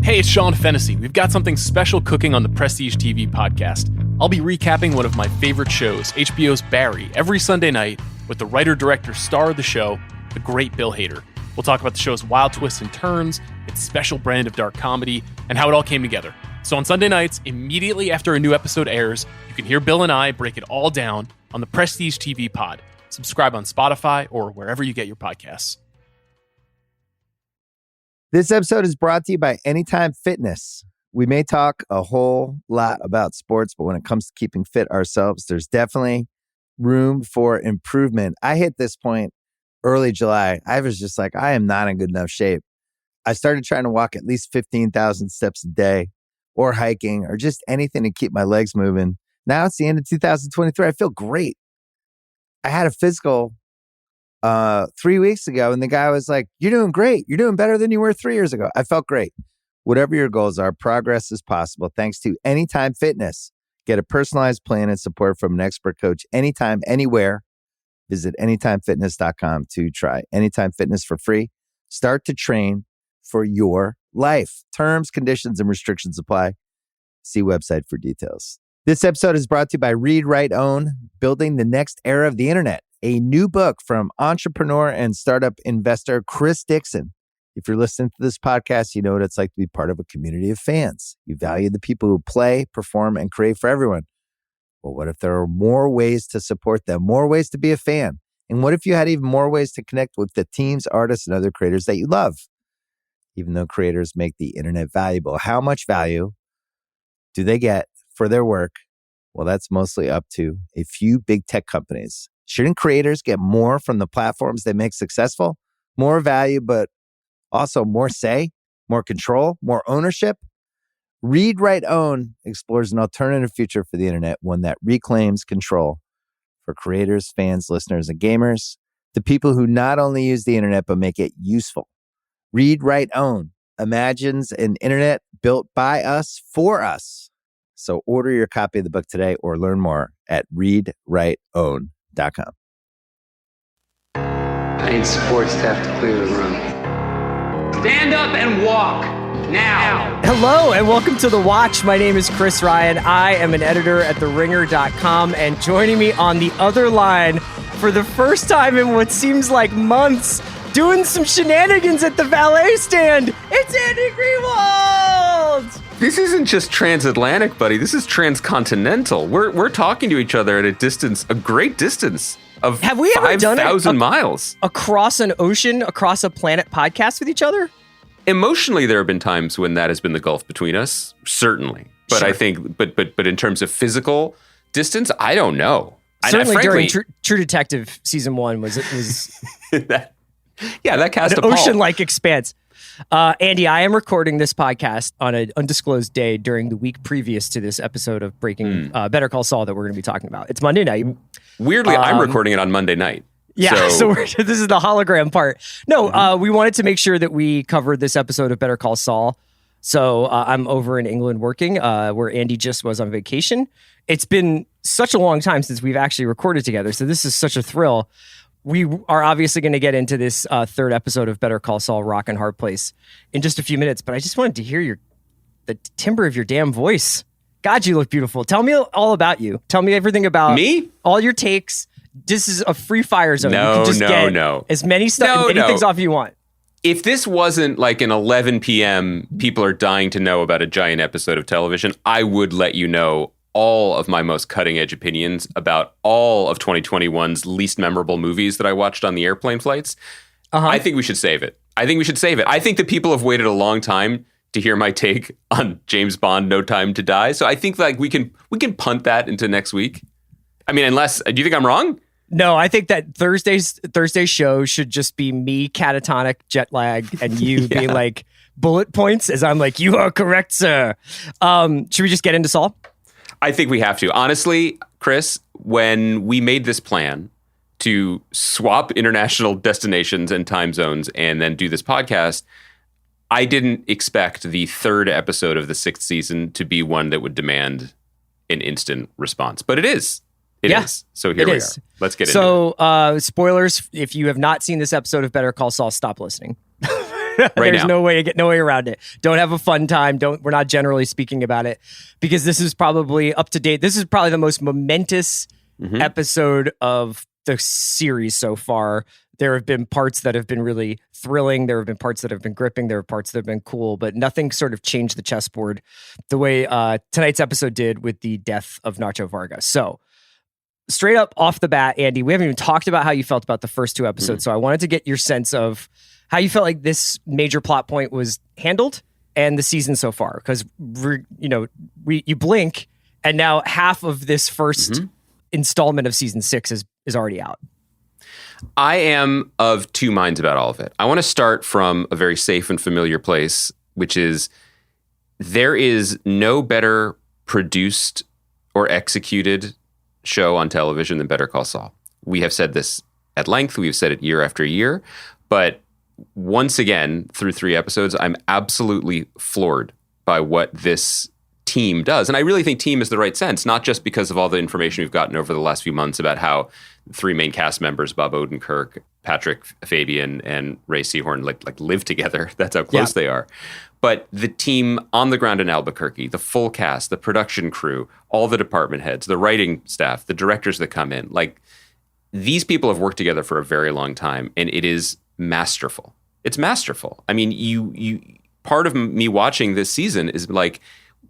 Hey, it's Sean Fennessy. We've got something special cooking on the Prestige TV podcast. I'll be recapping one of my favorite shows, HBO's Barry, every Sunday night with the writer-director star of the show, the great Bill Hader. We'll talk about the show's wild twists and turns, its special brand of dark comedy, and how it all came together. So on Sunday nights, immediately after a new episode airs, you can hear Bill and I break it all down on the Prestige TV pod. Subscribe on Spotify or wherever you get your podcasts. This episode is brought to you by Anytime Fitness. We may talk a whole lot about sports, but when it comes to keeping fit ourselves, there's definitely room for improvement. I hit this point early July. I was just like, I am not in good enough shape. I started trying to walk at least 15,000 steps a day or hiking or just anything to keep my legs moving. Now it's the end of 2023. I feel great. I had a physical 3 weeks ago, and the guy was like, "You're doing great. You're doing better than you were 3 years ago." I felt great. Whatever your goals are, progress is possible thanks to Anytime Fitness. Get a personalized plan and support from an expert coach anytime, anywhere. Visit anytimefitness.com to try Anytime Fitness for free. Start to train for your life. Terms, conditions, and restrictions apply. See website for details. This episode is brought to you by Read, Write, Own, Building the Next Era of the Internet, a new book from entrepreneur and startup investor Chris Dixon. If you're listening to this podcast, you know what it's like to be part of a community of fans. You value the people who play, perform, and create for everyone. Well, what if there are more ways to support them, more ways to be a fan? And what if you had even more ways to connect with the teams, artists, and other creators that you love? Even though creators make the internet valuable, how much value do they get for their work? Well, that's mostly up to a few big tech companies. Shouldn't creators get more from the platforms they make successful? More value, but also more say, more control, more ownership? Read, Write, Own explores an alternative future for the internet, one that reclaims control for creators, fans, listeners, and gamers, the people who not only use the internet, but make it useful. Read, Write, Own imagines an internet built by us for us. So order your copy of the book today or learn more at readwriteown.com. I need sports to have to clear the room. Stand up and walk now. Hello and welcome to The Watch. My name is Chris Ryan. I am an editor at TheRinger.com, and joining me on the other line for the first time in what seems like months, doing some shenanigans at the valet stand, it's Andy Greenwald! This isn't just transatlantic, buddy. This is transcontinental. We're talking to each other at a distance, a great distance of 5,000 miles. Across an ocean, across a planet podcast with each other? Emotionally, there have been times when that has been the gulf between us, certainly. But sure. I think, but in terms of physical distance, I don't know. Certainly during True Detective season 1 was that cast an ocean-like expanse. Andy, I am recording this podcast on an undisclosed day during the week previous to this episode of Breaking Better Call Saul that we're going to be talking about. It's Monday night. Weirdly, I'm recording it on Monday night. Yeah, so this is the hologram part. No, we wanted to make sure that we covered this episode of Better Call Saul. So I'm over in England working, where Andy just was on vacation. It's been such a long time since we've actually recorded together, so this is such a thrill. We are obviously going to get into this third episode of Better Call Saul, Rock and Hard Place, in just a few minutes, but I just wanted to hear the timbre of your damn voice. God, you look beautiful. Tell me all about you. Tell me everything about me. All your takes. This is a free fire zone. No, you can just get no. as many things off you want. If this wasn't like an 11 p.m., people are dying to know about a giant episode of television, I would let you know all of my most cutting-edge opinions about all of 2021's least memorable movies that I watched on the airplane flights. I think we should save it. I think that people have waited a long time to hear my take on James Bond, No Time to Die. So I think like we can punt that into next week. I mean, unless, do you think I'm wrong? No, I think that Thursday's show should just be me catatonic, jet lag, and you being like bullet points as I'm like, you are correct, sir. Should we just get into Saul? I think we have to. Honestly, Chris, when we made this plan to swap international destinations and time zones and then do this podcast, I didn't expect the third episode of the 6th season to be one that would demand an instant response. But it is. It is. So here we are. Let's get into it. So, spoilers, if you have not seen this episode of Better Call Saul, stop listening. There's now. no way around it. Don't have a fun time. We're not generally speaking about it because this is probably up to date. This is probably the most momentous episode of the series so far. There have been parts that have been really thrilling. There have been parts that have been gripping. There are parts that have been cool, but nothing sort of changed the chessboard the way tonight's episode did with the death of Nacho Vargas. So straight up off the bat, Andy, we haven't even talked about how you felt about the first two episodes. So I wanted to get your sense of how you felt like this major plot point was handled and the season so far. Because, you blink and now half of this first installment of season 6 is already out. I am of two minds about all of it. I want to start from a very safe and familiar place, which is there is no better produced or executed show on television than Better Call Saul. We have said this at length. We've said it year after year. But once again, through 3 episodes, I'm absolutely floored by what this team does. And I really think team is the right sense, not just because of all the information we've gotten over the last few months about how the 3 main cast members, Bob Odenkirk, Patrick Fabian, and Ray Seahorn, like live together. That's how close they are. But the team on the ground in Albuquerque, the full cast, the production crew, all the department heads, the writing staff, the directors that come in, like these people have worked together for a very long time, and it is masterful. It's masterful. I mean, you part of me watching this season is like,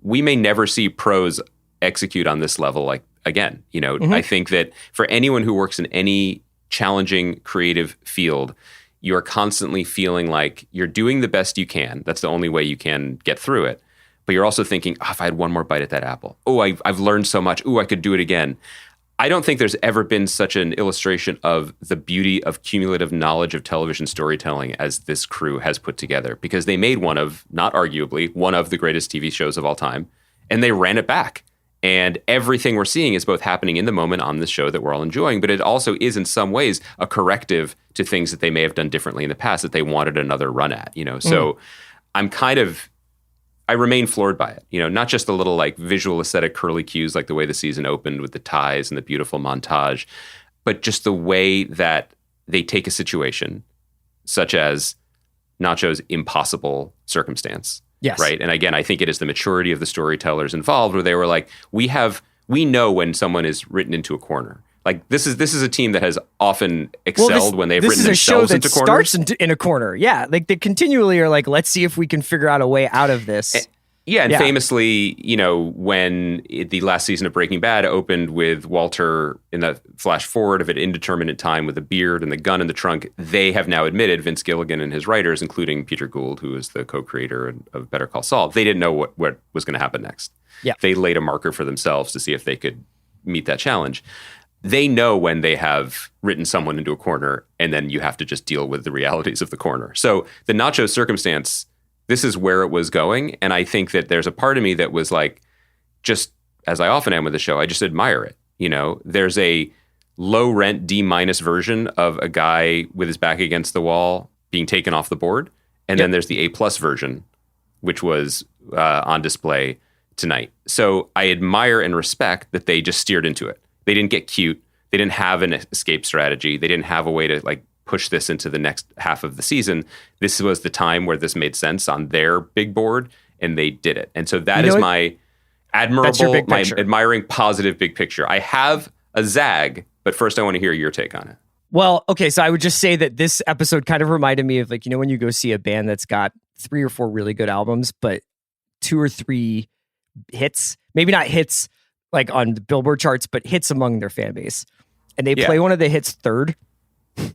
we may never see pros execute on this level like again. I think that for anyone who works in any challenging creative field, you're constantly feeling like you're doing the best you can. That's the only way you can get through it. But you're also thinking, if I had one more bite at that apple. Oh, I've learned so much. Oh, I could do it again. I don't think there's ever been such an illustration of the beauty of cumulative knowledge of television storytelling as this crew has put together, because they made not arguably, one of the greatest TV shows of all time, and they ran it back. And everything we're seeing is both happening in the moment on this show that we're all enjoying, but it also is in some ways a corrective to things that they may have done differently in the past that they wanted another run at, So I remain floored by it, not just the little like visual aesthetic curly cues, like the way the season opened with the ties and the beautiful montage, but just the way that they take a situation such as Nacho's impossible circumstance. Yes. Right. And again, I think it is the maturity of the storytellers involved where they were like, we know when someone is written into a corner. Like this is a team that has often excelled when they've written themselves into corners. This is a show that starts in a corner. Yeah. Like they continually are like, let's see if we can figure out a way out of this. And famously, when the last season of Breaking Bad opened with Walter in the flash forward of an indeterminate time with a beard and the gun in the trunk, they have now admitted, Vince Gilligan and his writers, including Peter Gould, who is the co-creator of Better Call Saul, they didn't know what was going to happen next. Yeah. They laid a marker for themselves to see if they could meet that challenge. They know when they have written someone into a corner, and then you have to just deal with the realities of the corner. So the Nacho circumstance, this is where it was going. And I think that there's a part of me that was like, just as I often am with the show, I just admire it. There's a low rent D- version of a guy with his back against the wall being taken off the board. And then there's the A+ version, which was on display tonight. So I admire and respect that they just steered into it. They didn't get cute. They didn't have an escape strategy. They didn't have a way to like push this into the next half of the season. This was the time where this made sense on their big board, and they did it. And so that is my admirable, my admiring, positive big picture. I have a zag, but first I want to hear your take on it. Well, okay, so I would just say that this episode kind of reminded me of like, when you go see a band that's got 3 or 4 really good albums, but 2 or 3 hits, maybe not hits like on the Billboard charts, but hits among their fan base. And they play one of the hits third,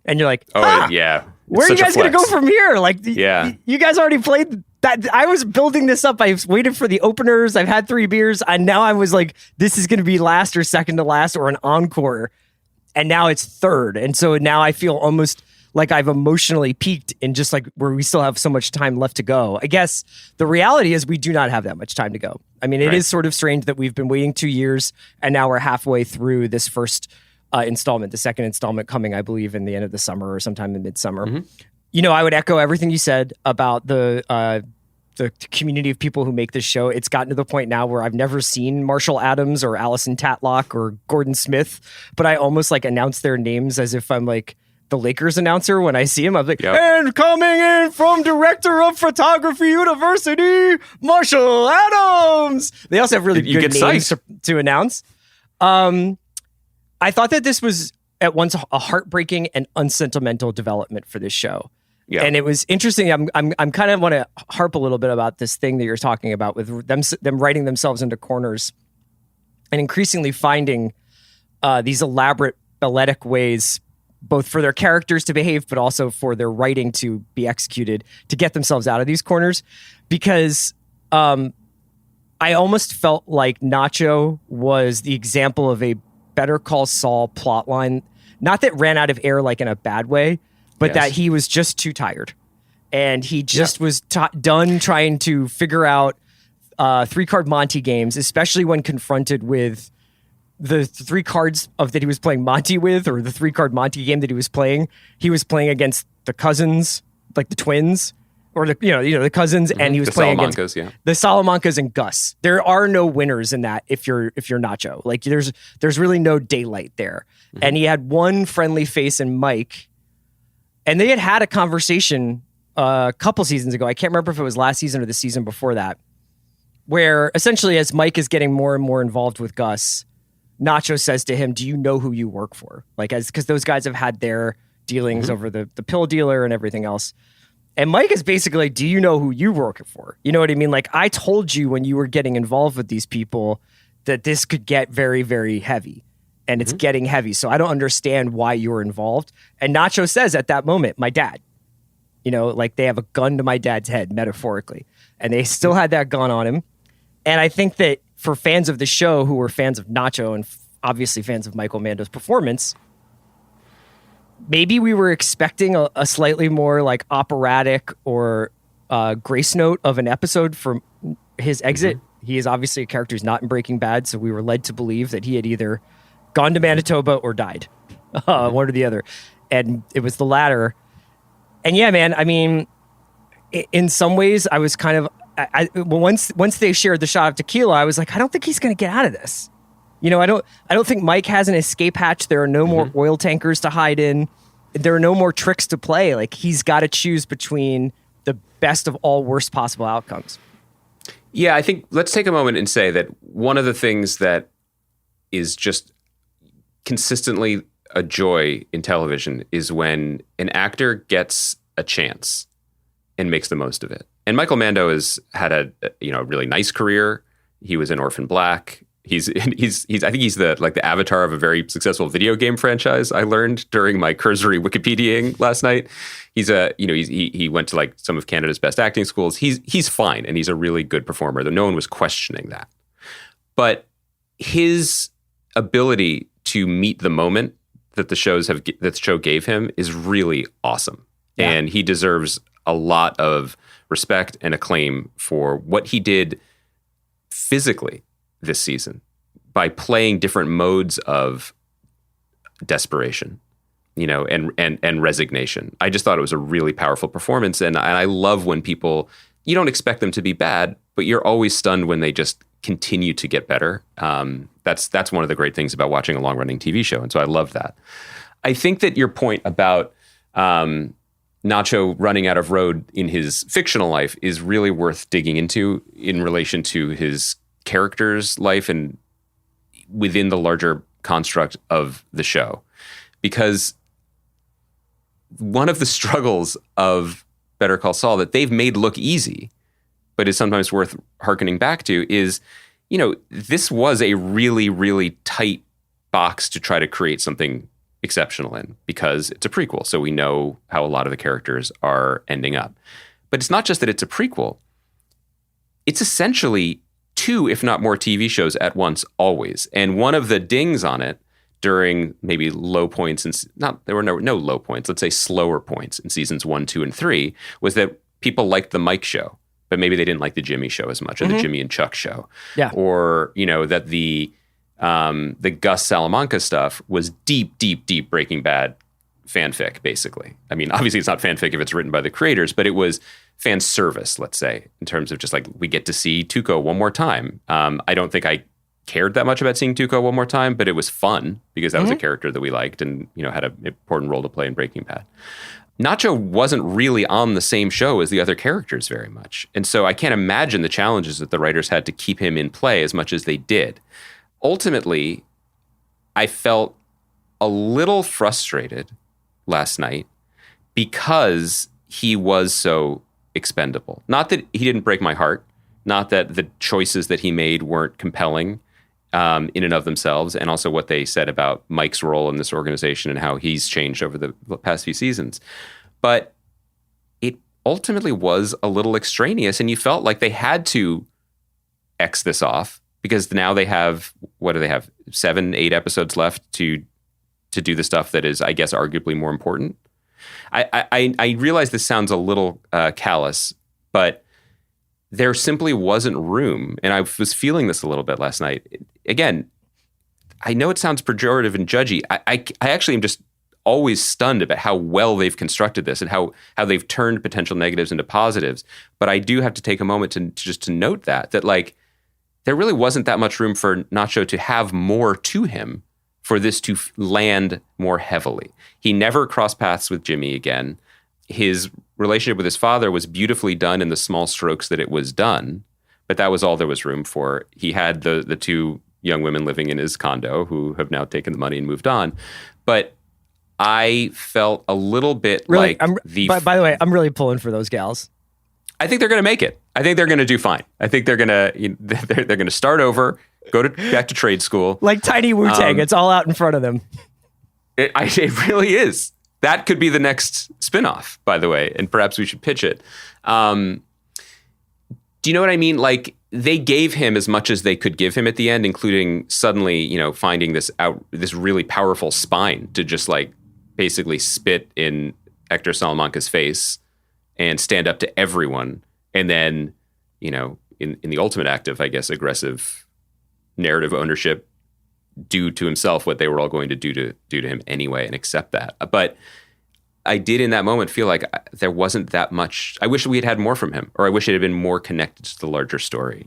and you're like, yeah. Where are you guys going to go from here? Like, you guys already played that. I was building this up. I've waited for the openers. I've had 3 beers. And now I was like, this is going to be last or second to last or an encore. And now it's third. And so now I feel almost like I've emotionally peaked in just like where we still have so much time left to go. I guess the reality is we do not have that much time to go. I mean, it is sort of strange that we've been waiting 2 years and now we're halfway through this first installment, the second installment coming, I believe, in the end of the summer or sometime in midsummer. Mm-hmm. I would echo everything you said about the community of people who make this show. It's gotten to the point now where I've never seen Marshall Adams or Allison Tatlock or Gordon Smith, but I almost like announce their names as if I'm like the Lakers announcer when I see him. I'm like, Yep. and coming in from Director of Photography University, Marshall Adams. They also have really You good get names psyched. to announce. I thought that this was at once a heartbreaking and unsentimental development for this show. Yeah. And it was interesting. I'm kind of want to harp a little bit about this thing that you're talking about with them writing themselves into corners and increasingly finding these elaborate balletic ways, both for their characters to behave, but also for their writing to be executed to get themselves out of these corners. Because I almost felt like Nacho was the example of a Better Call Saul plotline, not that ran out of air like in a bad way, but that he was just too tired. And he just was done trying to figure out 3-card Monty games, especially when confronted with the 3 cards that he was playing Monty with, or the 3-card Monty game that he was playing. He was playing against the cousins, like the twins, or the cousins, and he was playing against the Salamancas and Gus. There are no winners in that if you're Nacho. Like there's really no daylight there. Mm-hmm. And he had one friendly face in Mike. And they had a conversation a couple seasons ago. I can't remember if it was last season or the season before that, where essentially as Mike is getting more and more involved with Gus, Nacho says to him, do you know who you work for? Like, because those guys have had their dealings over the pill dealer and everything else. And Mike is basically like, do you know who you work for? You know what I mean? Like, I told you when you were getting involved with these people that this could get very, very heavy. And it's getting heavy. So I don't understand why you're involved. And Nacho says at that moment, my dad, like they have a gun to my dad's head, metaphorically. And they still had that gun on him. And I think that for fans of the show who were fans of Nacho and obviously fans of Michael Mando's performance, maybe we were expecting a slightly more like operatic or grace note of an episode from his exit. He is obviously a character who's not in Breaking Bad. So we were led to believe that he had either gone to Manitoba or died, one or the other. And it was the latter. And yeah, man, I mean, in some ways I was kind of, once they shared the shot of tequila, I was like, I don't think he's going to get out of this. I don't think Mike has an escape hatch. There are no more oil tankers to hide in. There are no more tricks to play. Like, he's got to choose between the best of all worst possible outcomes. Yeah, I think let's take a moment and say that one of the things that is just consistently a joy in television is when an actor gets a chance and makes the most of it. And Michael Mando has had a really nice career. He was in Orphan Black. He's I think he's the avatar of a very successful video game franchise. I learned during my cursory Wikipediaing last night. He went to like some of Canada's best acting schools. He's fine, and he's a really good performer. Though no one was questioning that. But his ability to meet the moment that the show gave him is really awesome. Yeah. And he deserves a lot of respect and acclaim for what he did physically this season by playing different modes of desperation, and resignation. I just thought it was a really powerful performance. And I love when people, you don't expect them to be bad, but you're always stunned when they just continue to get better. That's one of the great things about watching a long-running TV show. And so I love that. I think that your point about Nacho running out of road in his fictional life is really worth digging into in relation to his character's life and within the larger construct of the show. Because one of the struggles of Better Call Saul that they've made look easy, but is sometimes worth hearkening back to, is, this was a really, really tight box to try to create something exceptional in, because it's a prequel. So we know how a lot of the characters are ending up. But it's not just that it's a prequel. It's essentially 2, if not more, TV shows at once, always. And one of the dings on it during maybe low points, there were no low points, let's say slower points in seasons 1, 2, and 3, was that people liked the Mike show, but maybe they didn't like the Jimmy show as much, or the Jimmy and Chuck show. Yeah. Or, that the Gus Salamanca stuff was deep, deep, deep Breaking Bad fanfic, basically. I mean, obviously it's not fanfic if it's written by the creators, but it was fan service, let's say, in terms of just like, we get to see Tuco one more time. I don't think I cared that much about seeing Tuco one more time, but it was fun because that was a character that we liked and, had an important role to play in Breaking Bad. Nacho wasn't really on the same show as the other characters very much. And so I can't imagine the challenges that the writers had to keep him in play as much as they did. Ultimately, I felt a little frustrated last night because he was so expendable. Not that he didn't break my heart, not that the choices that he made weren't compelling in and of themselves, and also what they said about Mike's role in this organization and how he's changed over the past few seasons. But it ultimately was a little extraneous, and you felt like they had to X this off because now they have, what do they have, 7-8 episodes left to do the stuff that is, I guess, arguably more important. I realize this sounds a little callous, but there simply wasn't room. And I was feeling this a little bit last night. Again, I know it sounds pejorative and judgy. I actually am just always stunned about how well they've constructed this and how they've turned potential negatives into positives. But I do have to take a moment to note that like there really wasn't that much room for Nacho to have more to him for this to land more heavily. He never crossed paths with Jimmy again. His relationship with his father was beautifully done in the small strokes that it was done, but that was all there was room for. He had the two young women living in his condo who have now taken the money and moved on. But I felt a little bit really, like by the way, I'm really pulling for those gals. I think they're going to make it. I think they're going to do fine. I think they're going to start over, back to trade school. Like tiny Wu-Tang. It's all out in front of them. It really is. That could be the next spinoff, by the way, and perhaps we should pitch it. Do you know what I mean? Like, they gave him as much as they could give him at the end, including suddenly, finding this really powerful spine to just like basically spit in Hector Salamanca's face and stand up to everyone. And then, in the ultimate act of, I guess, aggressive narrative ownership, do to himself what they were all going to do to him anyway and accept that. But I did in that moment feel like there wasn't that much. I wish we had more from him, or I wish it had been more connected to the larger story,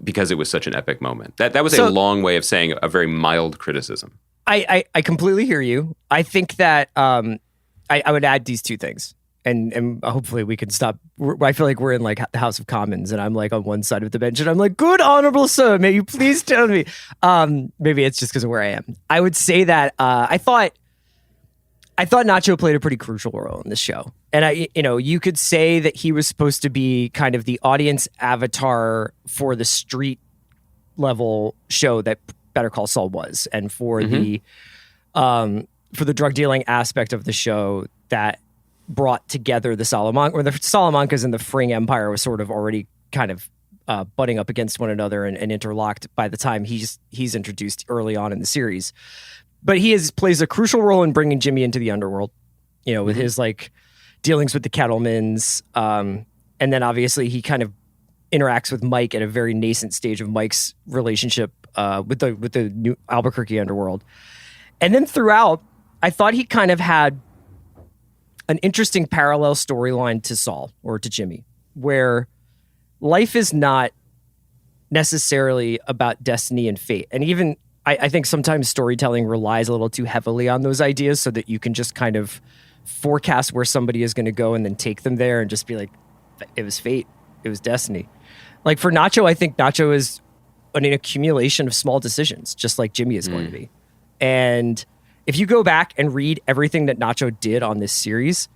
because it was such an epic moment. That was a long way of saying a very mild criticism. I completely hear you. I think that I would add these two things. And hopefully we can stop. I feel like we're in like the House of Commons and I'm like on one side of the bench and I'm like, good honorable sir, may you please tell me. Maybe it's just because of where I am. I would say that I thought Nacho played a pretty crucial role in this show. And you could say that he was supposed to be kind of the audience avatar for the street level show that Better Call Saul was, and for the drug dealing aspect of the show that brought together the Salamancas and the Fring Empire was sort of already kind of butting up against one another and interlocked by the time he's introduced early on in the series. But he plays a crucial role in bringing Jimmy into the underworld, with his like dealings with the Kettlemans. And then obviously he kind of interacts with Mike at a very nascent stage of Mike's relationship with the new Albuquerque underworld. And then throughout, I thought he kind of had an interesting parallel storyline to Saul or to Jimmy, where life is not necessarily about destiny and fate. And even I think sometimes storytelling relies a little too heavily on those ideas so that you can just kind of forecast where somebody is going to go and then take them there and just be like, it was fate. It was destiny. Like for Nacho, I think Nacho is an accumulation of small decisions, just like Jimmy is going to be. And if you go back and read everything that Nacho did on this series,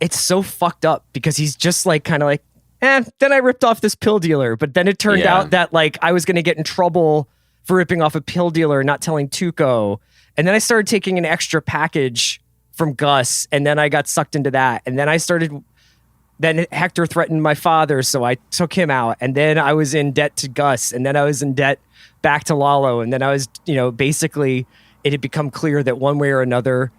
it's so fucked up because he's just like kind of like, then I ripped off this pill dealer. But then it turned out that like I was going to get in trouble for ripping off a pill dealer and not telling Tuco. And then I started taking an extra package from Gus, and then I got sucked into that. And then Hector threatened my father, so I took him out. And then I was in debt to Gus, and then I was in debt back to Lalo. And then I was, basically it had become clear that one way or another,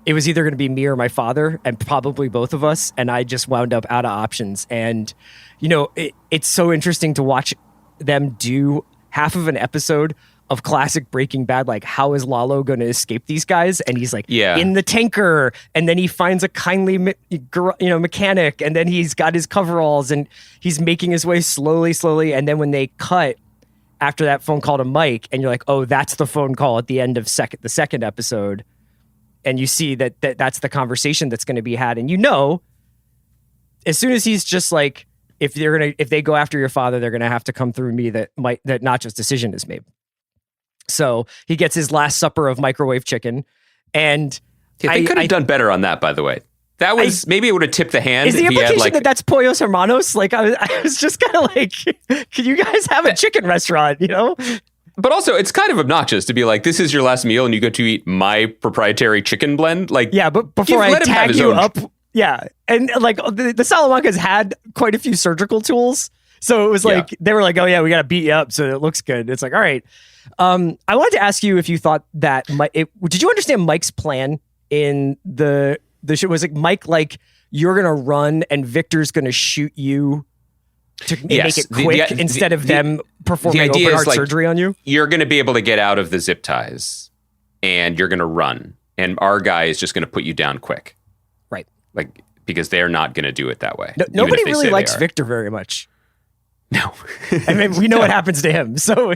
it was either going to be me or my father, and probably both of us. And I just wound up out of options. And, it's so interesting to watch them do half of an episode of classic Breaking Bad. Like, how is Lalo going to escape these guys? And he's like in the tanker. And then he finds a kindly, mechanic. And then he's got his coveralls and he's making his way slowly. And then when they cut, after that phone call to Mike, and you're like, oh, that's the phone call at the end of the second episode. And you see that's the conversation that's going to be had. And as soon as he's just like, if they go after your father, they're going to have to come through me, that Nacho's decision is made. So he gets his last supper of microwave chicken. And they could have done better on that, by the way. That was maybe it would have tipped the hand. Is the implication that that's Pollos Hermanos? Like I was just kind of like, can you guys have a chicken restaurant? But also, it's kind of obnoxious to be like, this is your last meal, and you go to eat my proprietary chicken blend. Like, yeah, but before I tag you up, yeah, and like the Salamancas had quite a few surgical tools, so it was like they were like, oh yeah, we got to beat you up so it looks good. It's like, all right. I wanted to ask you if you thought that did you understand Mike's plan in the show? Was it Mike like, you're gonna run and Victor's gonna shoot you to make it quick instead of them performing open heart surgery on you? You're gonna be able to get out of the zip ties and you're gonna run, and our guy is just gonna put you down quick, right? Like, because they're not gonna do it that way. Nobody really likes Victor very much. No. I mean, we know what happens to him. So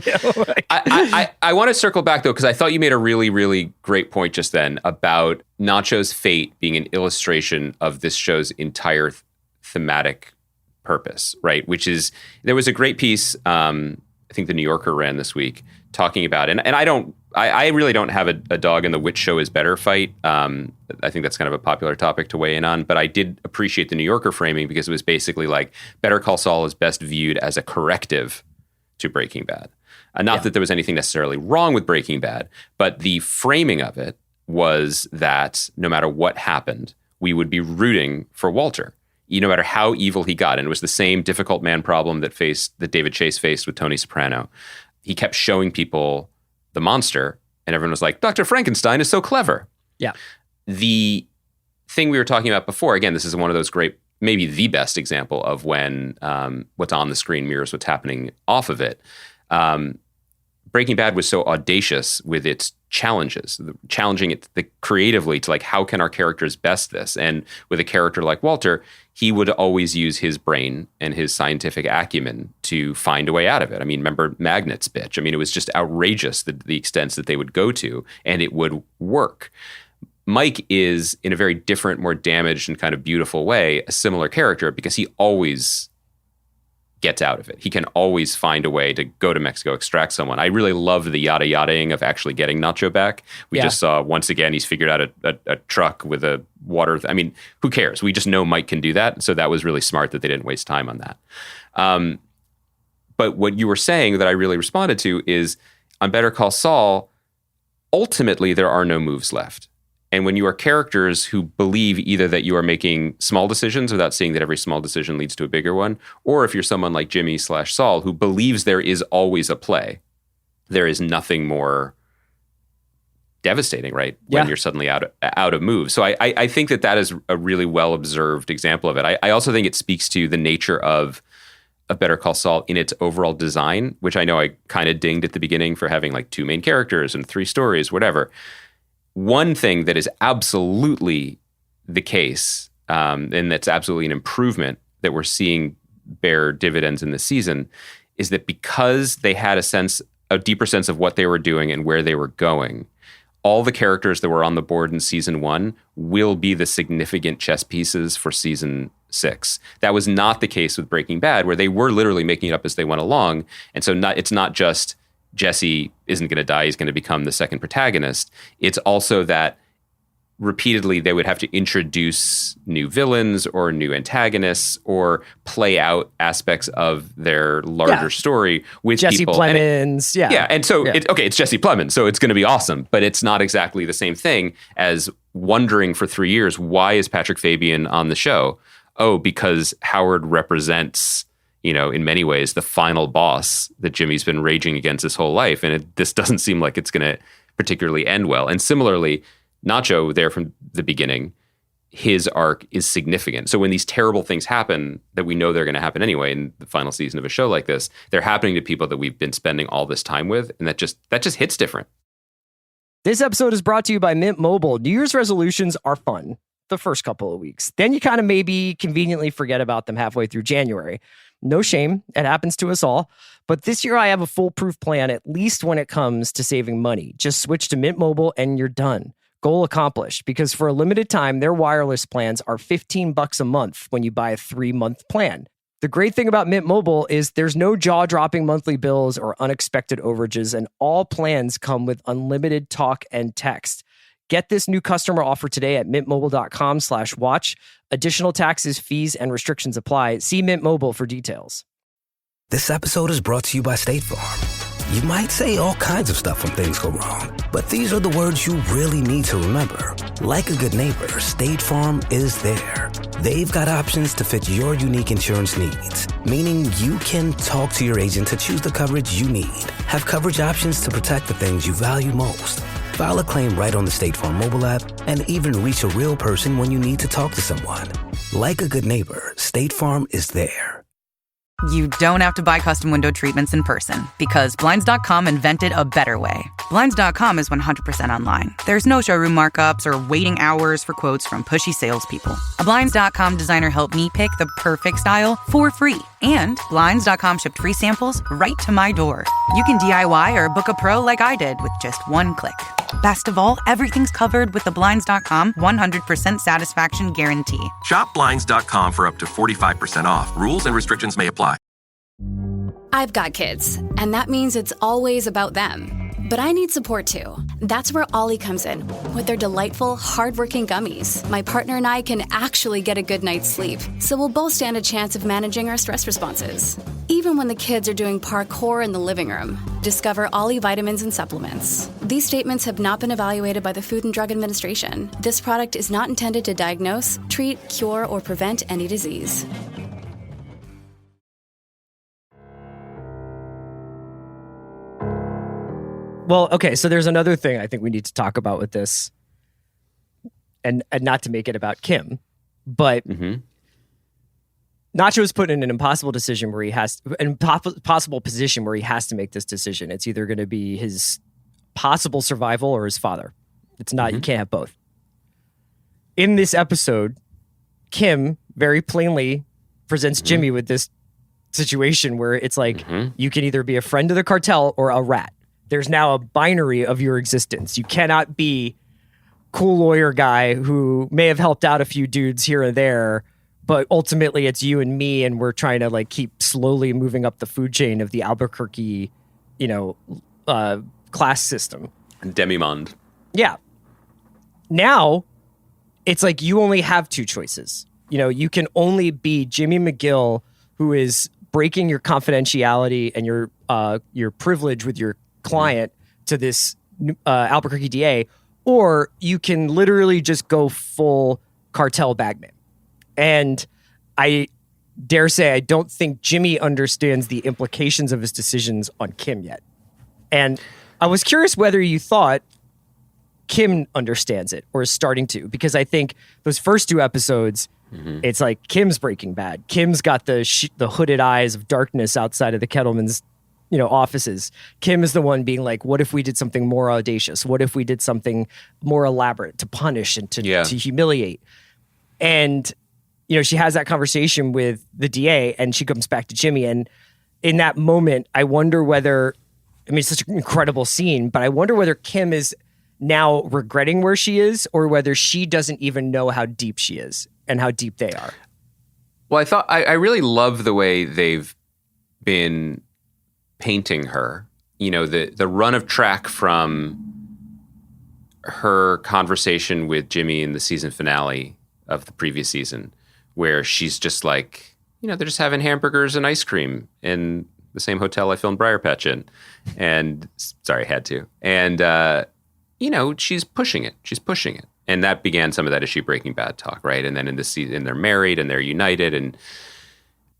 I want to circle back, though, because I thought you made a really, really great point just then about Nacho's fate being an illustration of this show's entire thematic purpose, right? Which is, there was a great piece, I think the New Yorker ran this week, talking about, and I really don't have a dog in the which show is better fight. I think that's kind of a popular topic to weigh in on, but I did appreciate the New Yorker framing because it was basically like Better Call Saul is best viewed as a corrective to Breaking Bad. Not that there was anything necessarily wrong with Breaking Bad, but the framing of it was that no matter what happened, we would be rooting for Walter, no matter how evil he got. And it was the same difficult man problem that David Chase faced with Tony Soprano. He kept showing people the monster, and everyone was like, Dr. Frankenstein is so clever. Yeah. The thing we were talking about before, again, this is one of those great, maybe the best example of when what's on the screen mirrors what's happening off of it. Breaking Bad was so audacious with its challenges, challenging it creatively to like, how can our characters best this? And with a character like Walter, he would always use his brain and his scientific acumen to find a way out of it. I mean, remember Magnet's bitch? I mean, it was just outrageous, the extents that they would go to, and it would work. Mike is, in a very different, more damaged and kind of beautiful way, a similar character because he always gets out of it. He can always find a way to go to Mexico, extract someone. I really love the yada yadaing of actually getting Nacho back. We just saw, once again, he's figured out a truck with a water. I mean, who cares? We just know Mike can do that. So that was really smart that they didn't waste time on that. But what you were saying that I really responded to is, on Better Call Saul, ultimately there are no moves left. And when you are characters who believe either that you are making small decisions without seeing that every small decision leads to a bigger one, or if you're someone like Jimmy/Saul who believes there is always a play, there is nothing more devastating, right? When you're suddenly out of moves. So I think that is a really well-observed example of it. I also think it speaks to the nature of Better Call Saul in its overall design, which I know I kind of dinged at the beginning for having like 2 main characters and 3 stories, whatever. One thing that is absolutely the case, and that's absolutely an improvement that we're seeing bear dividends in this season, is that because they had a deeper sense of what they were doing and where they were going, all the characters that were on the board in season 1 will be the significant chess pieces for season 6. That was not the case with Breaking Bad, where they were literally making it up as they went along. And so it's not just Jesse isn't going to die, he's going to become the second protagonist. It's also that repeatedly they would have to introduce new villains or new antagonists or play out aspects of their larger story with Jesse people. Plemons. And so it's Jesse Plemons, so it's going to be awesome, but it's not exactly the same thing as wondering for 3 years, why is Patrick Fabian on the show? Oh, because Howard represents, in many ways, the final boss that Jimmy's been raging against his whole life. And this doesn't seem like it's going to particularly end well. And similarly, Nacho, there from the beginning, his arc is significant. So when these terrible things happen that we know they're going to happen anyway in the final season of a show like this, they're happening to people that we've been spending all this time with. And that just hits different. This episode is brought to you by Mint Mobile. New Year's resolutions are fun. the first couple of weeks. Then you kind of maybe conveniently forget about them halfway through January. No shame. It happens to us all. But this year I have a foolproof plan, at least when it comes to saving money. Just switch to Mint Mobile and you're done. Goal accomplished, because for a limited time, their wireless plans are $15 a month when you buy a 3-month plan. The great thing about Mint Mobile is there's no jaw-dropping monthly bills or unexpected overages, and all plans come with unlimited talk and text. Get this new customer offer today at mintmobile.com/watch. Additional taxes, fees, and restrictions apply. See Mint Mobile for details. This episode is brought to you by State Farm. You might say all kinds of stuff when things go wrong, but these are the words you really need to remember. Like a good neighbor, State Farm is there. They've got options to fit your unique insurance needs, meaning you can talk to your agent to choose the coverage you need, have coverage options to protect the things you value most, file a claim right on the State Farm mobile app, and even reach a real person when you need to talk to someone. Like a good neighbor, State Farm is there. You don't have to buy custom window treatments in person, because Blinds.com invented a better way. Blinds.com is 100% online. There's no showroom markups or waiting hours for quotes from pushy salespeople. A Blinds.com designer helped me pick the perfect style for free. And Blinds.com shipped free samples right to my door. You can DIY or book a pro like I did with just one click. Best of all, everything's covered with the Blinds.com 100% satisfaction guarantee. Shop Blinds.com for up to 45% off. Rules and restrictions may apply. I've got kids, and that means it's always about them. But I need support too. That's where Ollie comes in. With their delightful, hardworking gummies, my partner and I can actually get a good night's sleep, so we'll both stand a chance of managing our stress responses. Even when the kids are doing parkour in the living room. Discover Ollie vitamins and supplements. These statements have not been evaluated by the Food and Drug Administration. This product is not intended to diagnose, treat, cure, or prevent any disease. Well, okay, so there's another thing I think we need to talk about with this, and not to make it about Kim, but Nacho is put in an impossible decision where he has an impossible position where he has to make this decision. It's either going to be his possible survival or his father. It's not. You can't have both. In this episode, Kim very plainly presents Jimmy with this situation where it's like you can either be a friend of the cartel or a rat. There's now a binary of your existence. You cannot be cool lawyer guy who may have helped out a few dudes here and there, but ultimately it's you and me, and we're trying to like keep slowly moving up the food chain of the Albuquerque, class system. Demimonde. Yeah. Now it's like you only have two choices. You can only be Jimmy McGill, who is breaking your confidentiality and your privilege with your client to this Albuquerque DA, or you can literally just go full cartel bagman. And I dare say I don't think Jimmy understands the implications of his decisions on Kim yet. And I was curious whether you thought Kim understands it or is starting to, because I think those first two episodes, it's like Kim's Breaking Bad. Kim's got the hooded eyes of darkness outside of the Kettleman's offices. Kim is the one being like, what if we did something more audacious? What if we did something more elaborate to punish and to humiliate? And, she has that conversation with the DA and she comes back to Jimmy. And in that moment, I wonder whether, it's such an incredible scene, but I wonder whether Kim is now regretting where she is or whether she doesn't even know how deep she is and how deep they are. Well, I really love the way they've been painting her, the run of track from her conversation with Jimmy in the season finale of the previous season, where she's just like, they're just having hamburgers and ice cream in the same hotel I filmed Briar Patch in. And sorry, I had to. And, she's pushing it. She's pushing it. And that began some of that Is She Breaking Bad talk, right? And then in this season, they're married and they're united.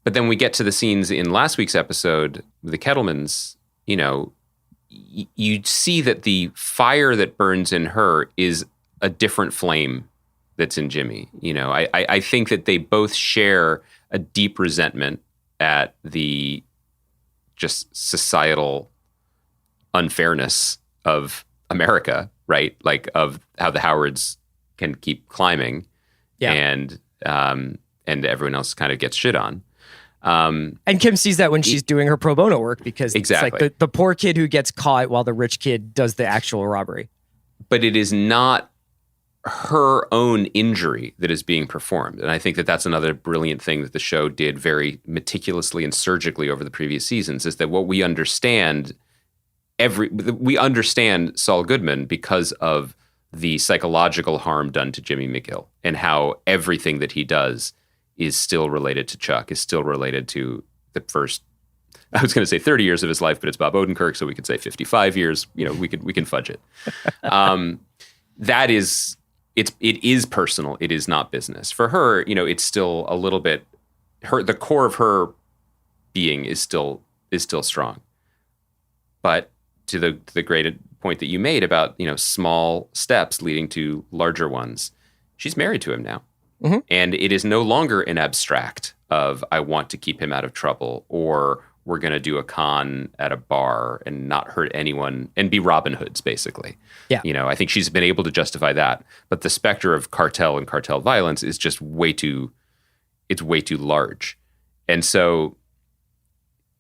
But then we get to the scenes in last week's episode with the Kettlemans, you see that the fire that burns in her is a different flame that's in Jimmy. I think that they both share a deep resentment at the just societal unfairness of America, right? Like of how the Howards can keep climbing and everyone else kind of gets shit on. And Kim sees that when she's doing her pro bono work, because it's like the poor kid who gets caught while the rich kid does the actual robbery. But it is not her own injury that is being performed. And I think that that's another brilliant thing that the show did very meticulously and surgically over the previous seasons, is that what we understand, we understand Saul Goodman because of the psychological harm done to Jimmy McGill, and how everything that he does is still related to Chuck, is still related to the first, I was going to say 30 years of his life, but it's Bob Odenkirk, so we could say 55 years. We can fudge it. That is, it is personal. It is not business. For her, it's still a little bit, the core of her being is still strong. But to the great point that you made about, small steps leading to larger ones, she's married to him now. Mm-hmm. And it is no longer an abstract of, I want to keep him out of trouble, or we're going to do a con at a bar and not hurt anyone and be Robin Hoods, basically. Yeah. I think she's been able to justify that. But the specter of cartel and cartel violence is just way too large. And so,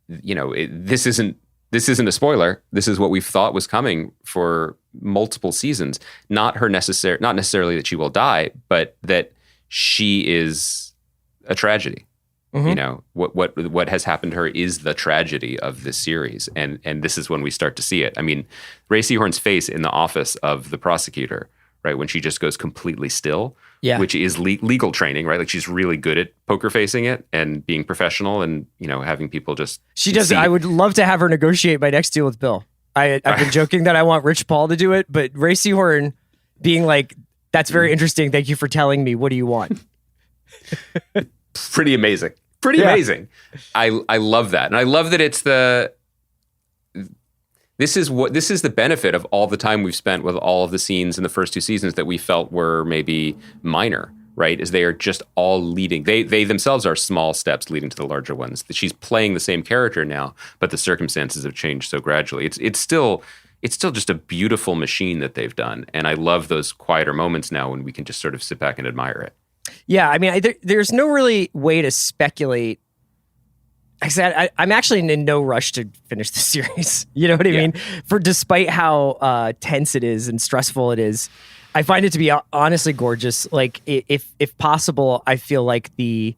this isn't a spoiler. This is what we thought was coming for multiple seasons. Not necessarily that she will die, but that she is a tragedy. Mm-hmm. What has happened to her is the tragedy of this series, and this is when we start to see it. I mean, Ray Seahorn's face in the office of the prosecutor, right, when she just goes completely still, which is legal training, right? Like, she's really good at poker facing it and being professional, and having people just. She does. I would love to have her negotiate my next deal with Bill. I've been joking that I want Rich Paul to do it, but Ray Seahorn being like, "That's very interesting. Thank you for telling me. What do you want?" Pretty amazing. Amazing. I love that. And I love that it's this is the benefit of all the time we've spent with all of the scenes in the first two seasons that we felt were maybe minor, right? Is they are just all leading. They themselves are small steps leading to the larger ones. She's playing the same character now, but the circumstances have changed so gradually. It's still just a beautiful machine that they've done. And I love those quieter moments now when we can just sort of sit back and admire it. Yeah, I mean, there's no really way to speculate. Like I said, I'm actually in no rush to finish the series. You know what I mean? Despite how tense it is and stressful it is, I find it to be honestly gorgeous. Like, if possible, I feel like the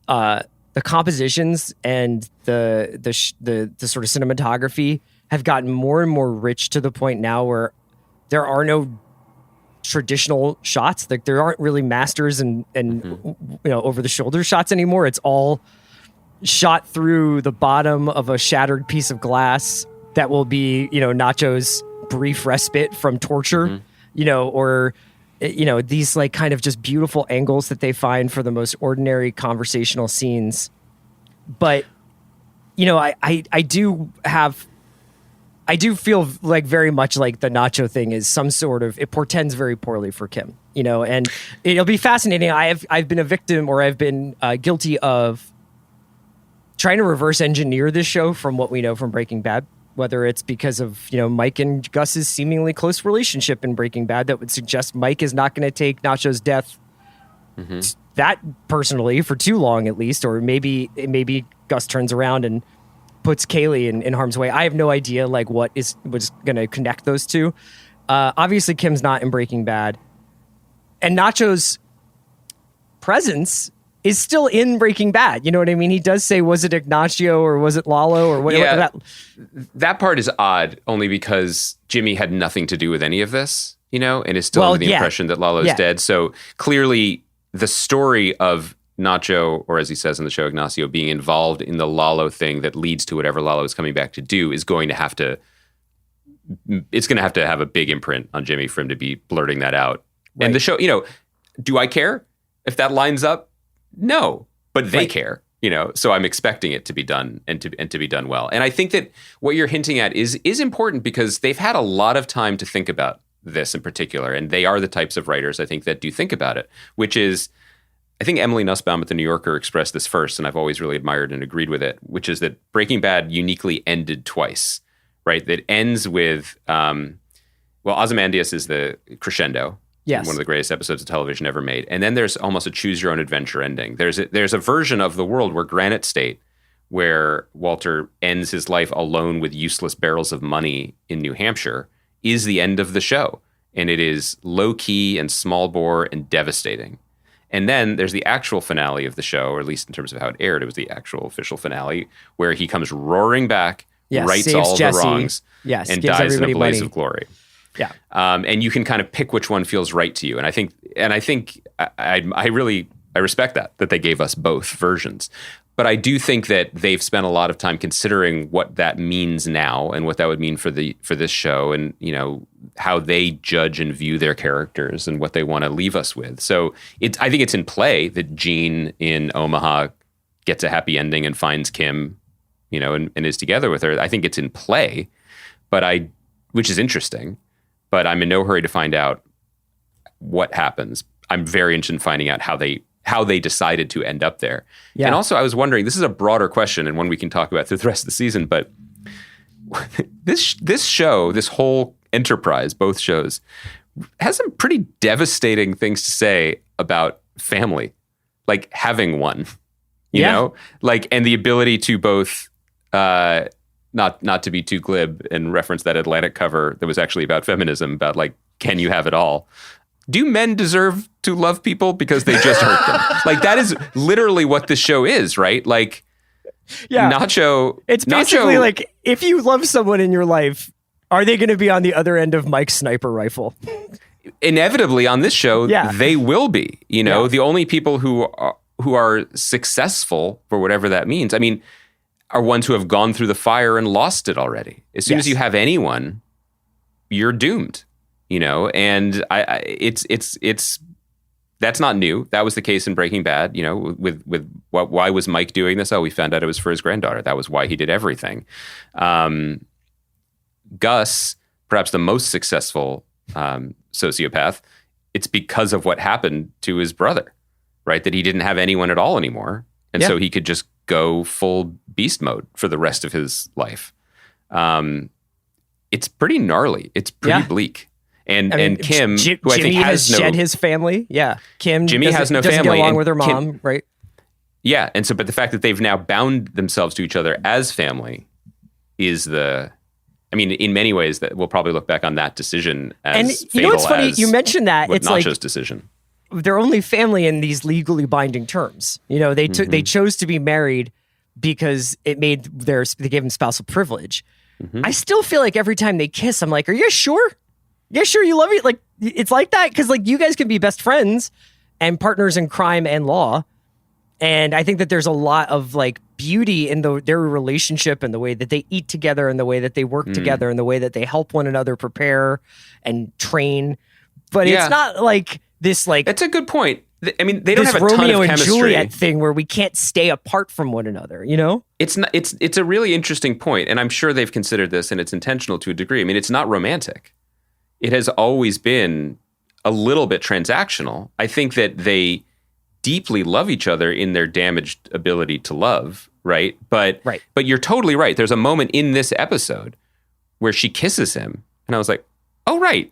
compositions and the sort of cinematography have gotten more and more rich, to the point now where there are no traditional shots. Like, there aren't really masters and over the shoulder shots anymore. It's all shot through the bottom of a shattered piece of glass that will be, Nacho's brief respite from torture, or these like kind of just beautiful angles that they find for the most ordinary conversational scenes. But I do feel like very much like the Nacho thing is some sort of, it portends very poorly for Kim, and it'll be fascinating. I've been a victim, or I've been guilty of trying to reverse engineer this show from what we know from Breaking Bad, whether it's because of, Mike and Gus's seemingly close relationship in Breaking Bad that would suggest Mike is not going to take Nacho's death that personally for too long, at least, or maybe Gus turns around and puts Kaylee in harm's way. I have no idea like what was going to connect those two. Obviously, Kim's not in Breaking Bad, and Nacho's presence is still in Breaking Bad. You know what I mean? He does say, "Was it Ignacio or was it Lalo or what?" Yeah, that part is odd, only because Jimmy had nothing to do with any of this, and is still under the impression that Lalo's dead. So clearly, the story of Nacho, or as he says in the show, Ignacio, being involved in the Lalo thing that leads to whatever Lalo is coming back to do is going to have to have a big imprint on Jimmy for him to be blurting that out. Right. And the show, do I care if that lines up? No, but they care, so I'm expecting it to be done and to be done well. And I think that what you're hinting at is important, because they've had a lot of time to think about this in particular. And they are the types of writers, I think, that do think about it, which is, I think Emily Nussbaum at The New Yorker expressed this first, and I've always really admired and agreed with it, which is that Breaking Bad uniquely ended twice, right? That ends with, Ozymandias is the crescendo, Yes. One of the greatest episodes of television ever made. And then there's almost a choose your own adventure ending. There's a version of the world where Granite State, where Walter ends his life alone with useless barrels of money in New Hampshire, is the end of the show. And it is low key and small bore and devastating. And then there's the actual finale of the show, or at least in terms of how it aired, it was the actual official finale, where he comes roaring back, rights all Jesse. the wrongs, and dies in a blaze of glory. Yeah. And you can kind of pick which one feels right to you. And I think I really respect that they gave us both versions. But I do think that they've spent a lot of time considering what that means now and what that would mean for this show, and how they judge and view their characters and what they want to leave us with. So I think it's in play that Gene in Omaha gets a happy ending and finds Kim, and is together with her. I think it's in play, which is interesting. But I'm in no hurry to find out what happens. I'm very interested in finding out how they decided to end up there. Yeah. And also, I was wondering, this is a broader question and one we can talk about through the rest of the season, but this show, this whole enterprise, both shows, has some pretty devastating things to say about family, like having one, you know, like, and the ability to both, not to be too glib and reference that Atlantic cover that was actually about feminism, about like, can you have it all? Do men deserve to love people because they just hurt them? Like, that is literally what this show is, right? Like, Nacho. It's basically like, if you love someone in your life, are they going to be on the other end of Mike's sniper rifle? Inevitably on this show, they will be. The only people who are successful, for whatever that means, I mean, are ones who have gone through the fire and lost it already. As soon as you have anyone, you're doomed. And it's that's not new. That was the case in Breaking Bad. With why was Mike doing this? Oh, we found out it was for his granddaughter. That was why he did everything. Gus, perhaps the most successful sociopath, it's because of what happened to his brother, right? That he didn't have anyone at all anymore, and so he could just go full beast mode for the rest of his life. It's pretty gnarly. It's pretty bleak. And Kim, who I think has shed his family. Yeah. Jimmy has no doesn't family. Get along with her mom, right? Yeah. And so, but the fact that they've now bound themselves to each other as family is in many ways that we'll probably look back on that decision as and fatal. You know what's funny? You mentioned that. It's Nacho's like decision. They're only family in these legally binding terms. They chose to be married because it made they gave them spousal privilege. Mm-hmm. I still feel like every time they kiss, I'm like, are you sure? Yeah, sure. You love it. Like, it's like that. Cause like you guys can be best friends and partners in crime and law. And I think that there's a lot of like beauty in their relationship and the way that they eat together and the way that they work together and the way that they help one another prepare and train. But it's not like this, like, that's a good point. I mean, they don't have a Romeo ton of and chemistry. Juliet thing where we can't stay apart from one another, It's not, it's a really interesting point, and I'm sure they've considered this, and it's intentional to a degree. I mean, it's not romantic. It has always been a little bit transactional. I think that they deeply love each other in their damaged ability to love, right? But you're totally right. There's a moment in this episode where she kisses him, and I was like, oh, right.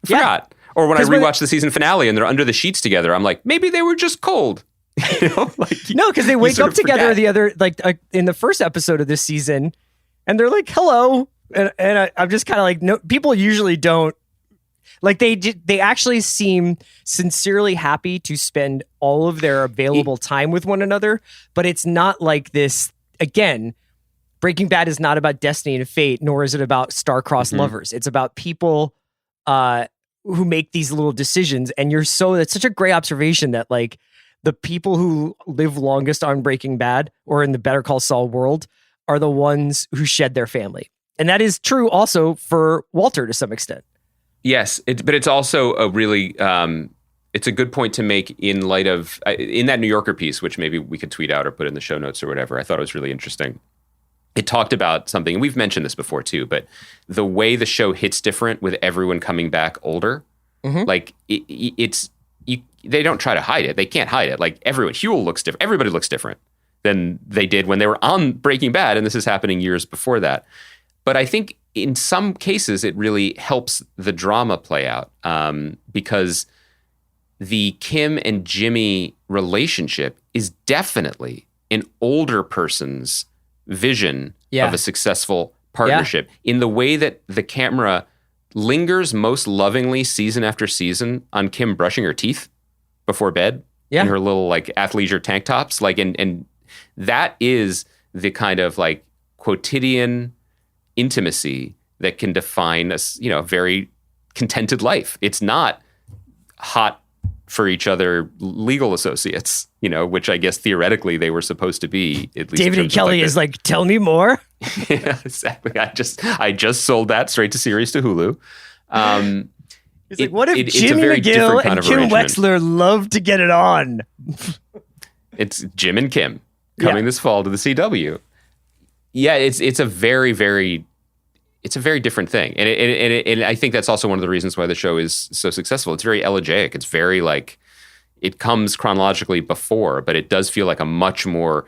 I forgot. Or when I rewatched the season finale and they're under the sheets together, I'm like, maybe they were just cold. No, because they wake up together in the first episode of this season, and they're like, hello. And I'm just kind of like, no, people usually don't. Like they actually seem sincerely happy to spend all of their available time with one another, but it's not like this. Again, Breaking Bad is not about destiny and fate, nor is it about star-crossed lovers. It's about people who make these little decisions. And that's such a great observation that like the people who live longest on Breaking Bad or in the Better Call Saul world are the ones who shed their family. And that is true also for Walter to some extent. Yes, but it's also a really, it's a good point to make in light of, in that New Yorker piece, which maybe we could tweet out or put in the show notes or whatever. I thought it was really interesting. It talked about something, and we've mentioned this before too, but the way the show hits different with everyone coming back older, like they don't try to hide it. They can't hide it. Like Huel looks different. Everybody looks different than they did when they were on Breaking Bad, and this is happening years before that. But I think in some cases it really helps the drama play out because the Kim and Jimmy relationship is definitely an older person's vision of a successful partnership in the way that the camera lingers most lovingly season after season on Kim brushing her teeth before bed in her little like athleisure tank tops. Like, and that is the kind of like quotidian intimacy that can define a very contented life. It's not hot for each other legal associates, which I guess theoretically they were supposed to be. At least David and Kelly is like, tell me more. Yeah, exactly. I just sold that straight to series to Hulu. He's like, what if Jimmy McGill and Kim Wexler love to get it on? It's Jim and Kim coming this fall to the CW. Yeah, it's a very, very, it's a very different thing, and I think that's also one of the reasons why the show is so successful. It's very elegiac. It's very like it comes chronologically before, but it does feel like a much more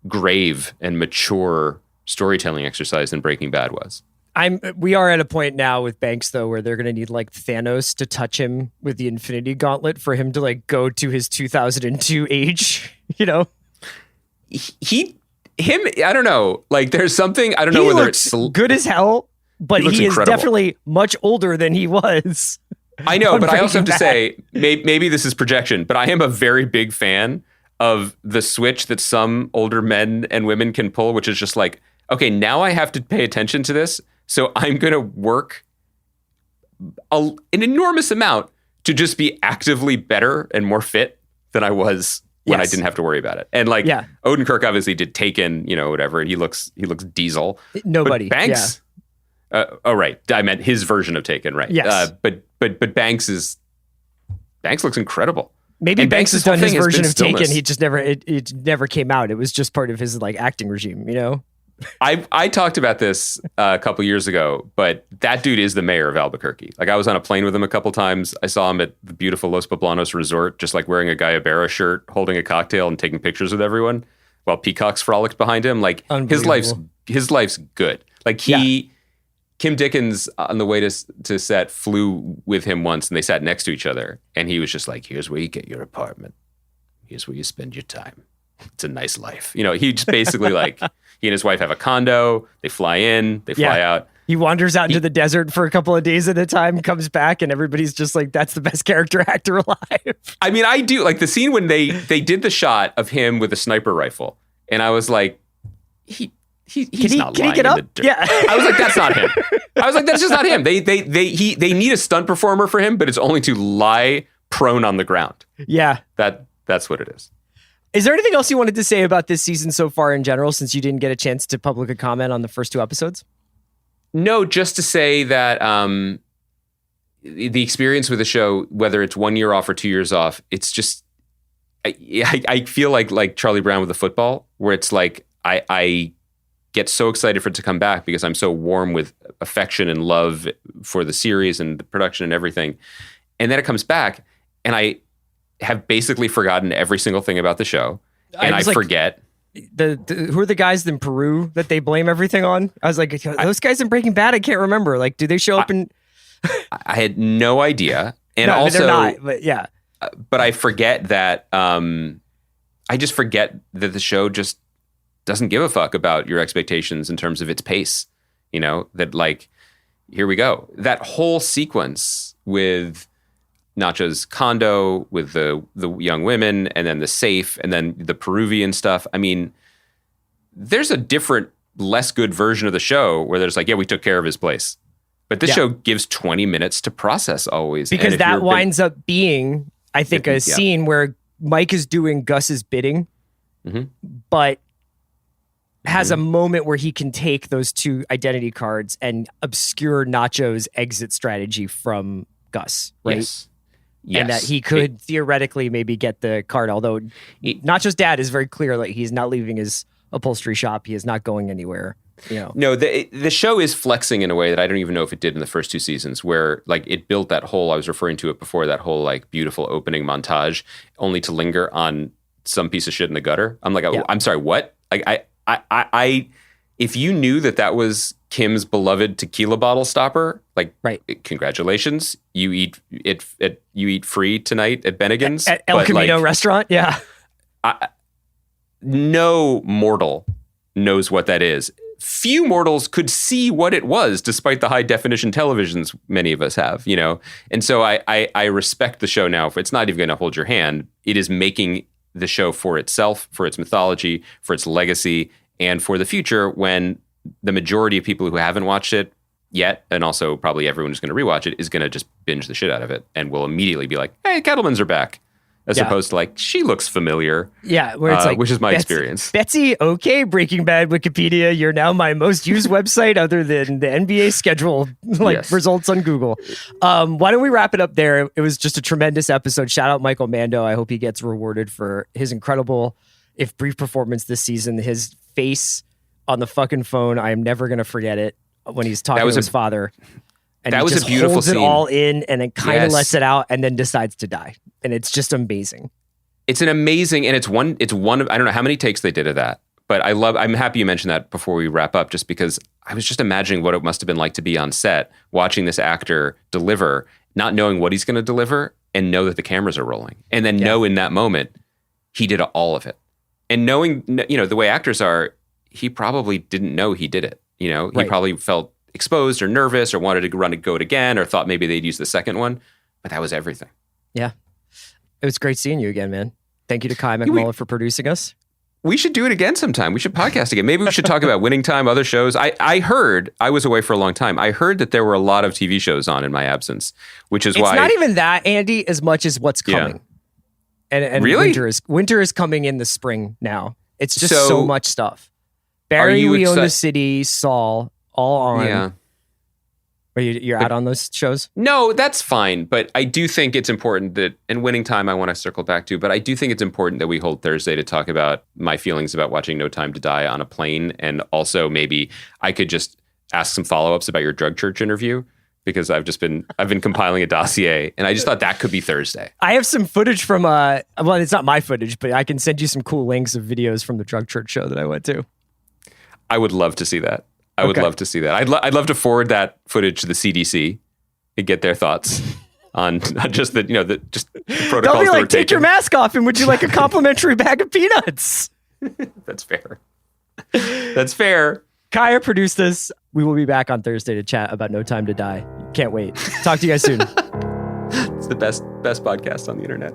grave and mature storytelling exercise than Breaking Bad was. We are at a point now with Banks though where they're going to need like Thanos to touch him with the Infinity Gauntlet for him to like go to his 2002 age. Him, I don't know. Like, there's something, I don't know whether it's good as hell, but he is definitely much older than he was. I know, but I also have to say, maybe this is projection, but I am a very big fan of the switch that some older men and women can pull, which is just like, okay, now I have to pay attention to this, so I'm going to work an enormous amount to just be actively better and more fit than I was when I didn't have to worry about it. And like Odenkirk obviously did Taken, whatever, and he looks Diesel. Nobody. But Banks, right. I meant his version of Taken, right? Yes. But Banks looks incredible. Maybe and Banks has done his version of stillness. Taken. He just it never came out. It was just part of his like acting regime, I talked about this a couple years ago, but that dude is the mayor of Albuquerque. Like, I was on a plane with him a couple times. I saw him at the beautiful Los Poblanos resort, just like wearing a Guayabera shirt, holding a cocktail and taking pictures with everyone while peacocks frolicked behind him. Like, his life's good. Like, Kim Dickens on the way to set flew with him once, and they sat next to each other, and he was just like, here's where you get your apartment. Here's where you spend your time. It's a nice life. He just basically like, he and his wife have a condo. They fly in, they fly out. He wanders out into the desert for a couple of days at a time, comes back, and everybody's just like, that's the best character actor alive. I mean, I do like the scene when they did the shot of him with a sniper rifle. And I was like, he's not lying in the dirt. Yeah. I was like, that's not him. I was like, that's just not him. They need a stunt performer for him, but it's only to lie prone on the ground. Yeah. That's what it is. Is there anything else you wanted to say about this season so far in general, since you didn't get a chance to publicly comment on the first 2 episodes? No, just to say that the experience with the show, whether it's 1 year off or 2 years off, it's just, I feel like Charlie Brown with the football, where it's like, I get so excited for it to come back because I'm so warm with affection and love for the series and the production and everything. And then it comes back and I have basically forgotten every single thing about the show. And I forget. Who are the guys in Peru that they blame everything on? I was like, those guys in Breaking Bad, I can't remember. Like, do they show up in... I had no idea. And no, also... they're not, but yeah. But I forget that... I just forget that the show just doesn't give a fuck about your expectations in terms of its pace. That like, here we go. That whole sequence with Nacho's condo, with the young women, and then the safe, and then the Peruvian stuff. I mean, there's a different, less good version of the show where there's like, yeah, we took care of his place. But this show gives 20 minutes to process always. Because that winds up being, I think, a scene where Mike is doing Gus's bidding, but has a moment where he can take those 2 identity cards and obscure Nacho's exit strategy from Gus, right? Yes. And that he could theoretically maybe get the card, although Nacho's dad is very clear, like he's not leaving his upholstery shop. He is not going anywhere. No, the show is flexing in a way that I don't even know if it did in the first 2 seasons, where like it built that whole, I was referring to it before, that whole like beautiful opening montage, only to linger on some piece of shit in the gutter. I'm like, I'm sorry, what? Like I if you knew that was Kim's beloved tequila bottle stopper, like, right. Congratulations, you eat free tonight at Bennigan's at El Camino restaurant. Yeah, no mortal knows what that is. Few mortals could see what it was, despite the high definition televisions many of us have, you know? And so I respect the show now. It's not even going to hold your hand. It is making the show for itself, for its mythology, for its legacy, and for the future, when the majority of people who haven't watched it yet, and also probably everyone who's going to rewatch it, is going to just binge the shit out of it and will immediately be like, hey, Kettlemans are back. As opposed to like, she looks familiar. Yeah, where it's like, which is my experience. Betsy, okay, Breaking Bad Wikipedia, you're now my most used website other than the NBA schedule, results on Google. Why don't we wrap it up there? It was just a tremendous episode. Shout out Michael Mando. I hope he gets rewarded for his incredible, if brief, performance this season. His face on the fucking phone, I am never going to forget it, when he's talking to his father. And that he was just a beautiful holds scene. It all in and then kind of lets it out and then decides to die. And it's just amazing. It's an amazing, and it's one of, I don't know how many takes they did of that, but I'm happy you mentioned that before we wrap up, just because I was just imagining what it must have been like to be on set, watching this actor deliver, not knowing what he's going to deliver, and know that the cameras are rolling. And then know in that moment, he did all of it. And knowing, you know, the way actors are, he probably didn't know he did it. You know, he probably felt exposed or nervous or wanted to go it again, or thought maybe they'd use the second one, but that was everything. Yeah. It was great seeing you again, man. Thank you to Kai McMullen for producing us. We should do it again sometime. We should podcast again. Maybe we should talk about Winning Time, other shows. I heard, I was away for a long time. I heard that there were a lot of TV shows on in my absence, which is why... It's not even that, Andy, as much as what's coming. And really? Winter is coming in the spring now. It's just so much stuff. Barry, We Own the City, Saul, all on. Yeah. Are you're out on those shows? No, that's fine. But I do think it's important that, and Winning Time I want to circle back to, but I do think it's important that we hold Thursday to talk about my feelings about watching No Time to Die on a plane. And also maybe I could just ask some follow-ups about your drug church interview, because I've been compiling a dossier, and I just thought that could be Thursday. I have some footage from, well, it's not my footage, but I can send you some cool links of videos from the drug church show that I went to. I would love to see that. I would love to see that. I'd love to forward that footage to the CDC and get their thoughts on just the protocols. They'll be like, take your mask off, and would you like a complimentary bag of peanuts? That's fair. That's fair. Kaya produced this. We will be back on Thursday to chat about No Time to Die. Can't wait. Talk to you guys soon. It's the best podcast on the internet.